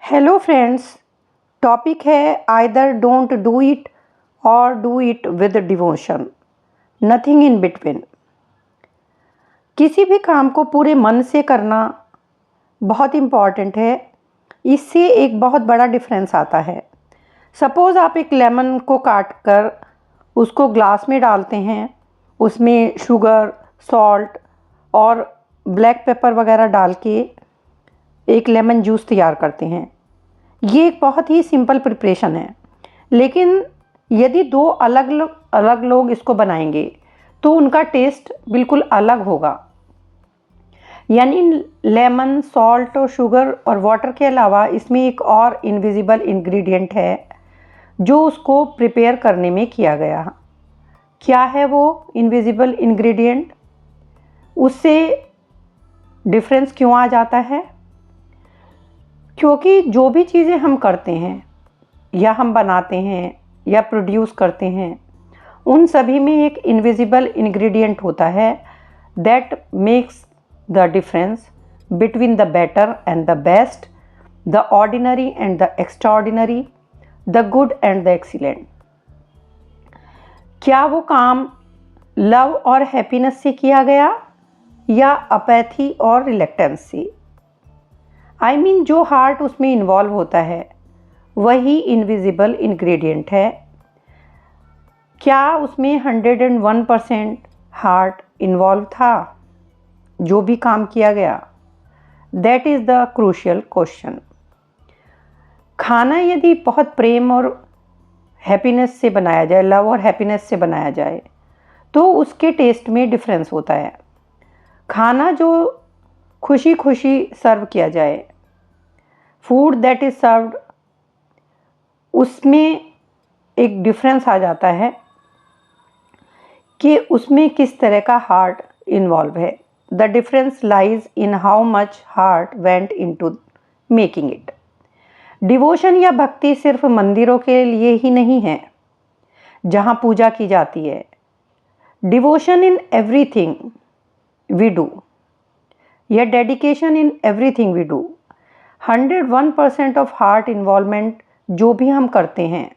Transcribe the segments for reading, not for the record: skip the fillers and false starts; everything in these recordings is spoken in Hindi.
Hello friends. टॉपिक है आइदर डोंट डू इट और do it with devotion, nothing in between. किसी भी काम को पूरे मन से करना बहुत इम्पॉर्टेंट है। इससे एक बहुत बड़ा डिफरेंस आता है। सपोज़ आप एक लेमन को काट कर उसको ग्लास में डालते हैं, उसमें शुगर, सॉल्ट और ब्लैक पेपर वगैरह डाल के एक लेमन जूस तैयार करते हैं। ये एक बहुत ही सिंपल प्रिपरेशन है, लेकिन यदि दो अलग लोग इसको बनाएंगे तो उनका टेस्ट बिल्कुल अलग होगा। यानी लेमन, सॉल्ट और शुगर और वाटर के अलावा इसमें एक और इनविजिबल इंग्रेडिएंट है जो उसको प्रिपेयर करने में किया गया। क्या है वो इनविजिबल इंग्रेडिएंट? उससे डिफरेंस क्यों आ जाता है? क्योंकि जो भी चीज़ें हम करते हैं या हम बनाते हैं या प्रोड्यूस करते हैं, उन सभी में एक इनविजिबल इंग्रेडिएंट होता है that makes the difference between the better and the best, the ordinary and the extraordinary, the good and the excellent. क्या वो काम लव और हैप्पीनेस से किया गया या अपैथी और रिलेक्टेंस से? जो हार्ट उसमें इन्वॉल्व होता है वही इनविजिबल इंग्रेडिएंट है। क्या उसमें 101% हार्ट इन्वॉल्व था जो भी काम किया गया? That is the crucial question. खाना यदि बहुत प्रेम और हैप्पीनेस से बनाया जाए, लव और हैप्पीनेस से बनाया जाए, तो उसके टेस्ट में डिफरेंस होता है। खाना जो खुशी खुशी सर्व किया जाए, फूड दैट इज़ सर्व्ड, उसमें एक डिफरेंस आ जाता है कि उसमें किस तरह का हार्ट इन्वॉल्व है। The difference lies in how much heart went into making it. Devotion या भक्ति सिर्फ मंदिरों के लिए ही नहीं है जहाँ पूजा की जाती है। Devotion in everything we do, या dedication in everything we do. 101% of heart involvement जो भी हम करते हैं,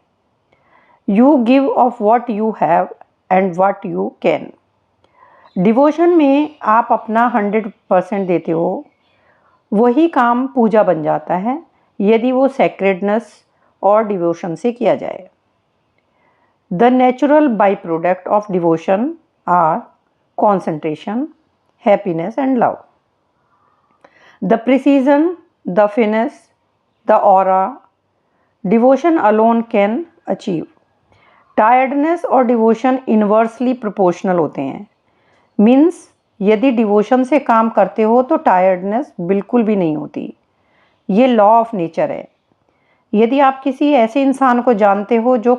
you give of what you have and what you can. Devotion में आप अपना 100% देते हो, वही काम पूजा बन जाता है यदि वो सेक्रेडनेस और डिवोशन से किया जाए। The natural byproduct of devotion are concentration, happiness and love. The precision, the finesse, the aura, devotion alone can achieve. Tiredness और डिवोशन इन्वर्सली प्रोपोर्शनल होते हैं। मीन्स यदि डिवोशन से काम करते हो तो टायर्डनेस बिल्कुल भी नहीं होती। ये लॉ ऑफ नेचर है। यदि आप किसी ऐसे इंसान को जानते हो जो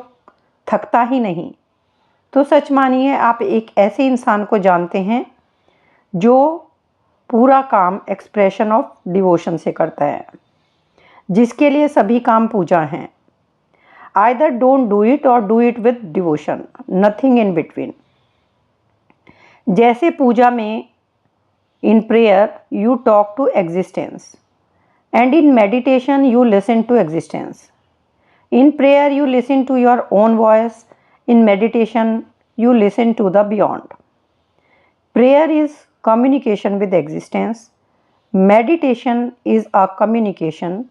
थकता ही नहीं, तो सच मानिए आप एक ऐसे इंसान को जानते हैं जो पूरा काम एक्सप्रेशन ऑफ डिवोशन से करता है, जिसके लिए सभी काम पूजा हैं। आइदर डोंट डू इट और do it with devotion, nothing in between. जैसे पूजा में in prayer you talk to existence and in meditation you listen to existence. In prayer you listen to your own voice, in meditation you listen to the beyond. Prayer is communication with existence. Meditation is a communication